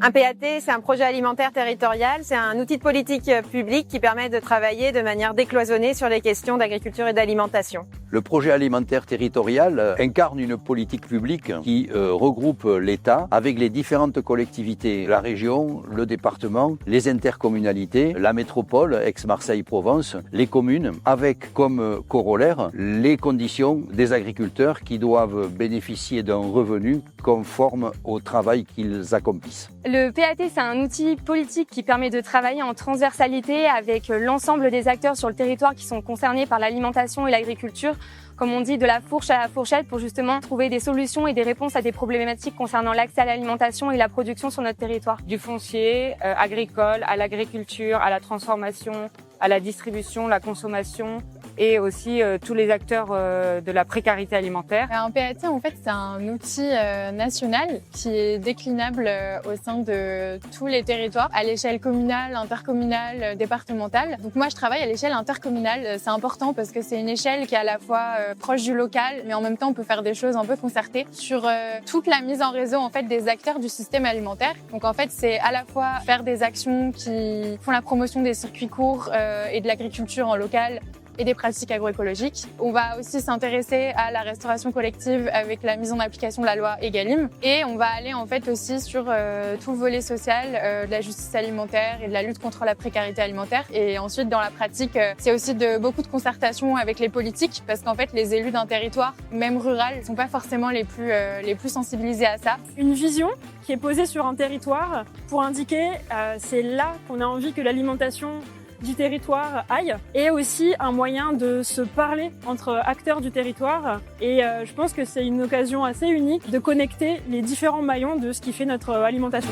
Un PAT, c'est un projet alimentaire territorial, c'est un outil de politique publique qui permet de travailler de manière décloisonnée sur les questions d'agriculture et d'alimentation. Le projet alimentaire territorial incarne une politique publique qui regroupe l'État avec les différentes collectivités, la région, le département, les intercommunalités, la métropole, Aix-Marseille-Provence, les communes, avec comme corollaire les conditions des agriculteurs qui doivent bénéficier d'un revenu conforme au travail qu'ils accomplissent. Le PAT, c'est un outil politique qui permet de travailler en transversalité avec l'ensemble des acteurs sur le territoire qui sont concernés par l'alimentation et l'agriculture, comme on dit, de la fourche à la fourchette, pour justement trouver des solutions et des réponses à des problématiques concernant l'accès à l'alimentation et la production sur notre territoire. Du foncier agricole à l'agriculture, à la transformation, à la distribution, la consommation et aussi tous les acteurs de la précarité alimentaire. Un PAT, en fait, c'est un outil national qui est déclinable au sein de tous les territoires, à l'échelle communale, intercommunale, départementale. Donc moi, je travaille à l'échelle intercommunale. C'est important parce que c'est une échelle qui est à la fois proche du local, mais en même temps, on peut faire des choses un peu concertées sur toute la mise en réseau en fait des acteurs du système alimentaire. Donc en fait, c'est à la fois faire des actions qui font la promotion des circuits courts et de l'agriculture en local et des pratiques agroécologiques. On va aussi s'intéresser à la restauration collective avec la mise en application de la loi Egalim. Et on va aller en fait aussi sur tout le volet social de la justice alimentaire et de la lutte contre la précarité alimentaire. Et ensuite, dans la pratique, c'est aussi beaucoup de concertation avec les politiques parce qu'en fait, les élus d'un territoire, même rural, ne sont pas forcément les plus sensibilisés à ça. Une vision qui est posée sur un territoire pour indiquer c'est là qu'on a envie que l'alimentation du territoire aille, et aussi un moyen de se parler entre acteurs du territoire. Et je pense que c'est une occasion assez unique de connecter les différents maillons de ce qui fait notre alimentation.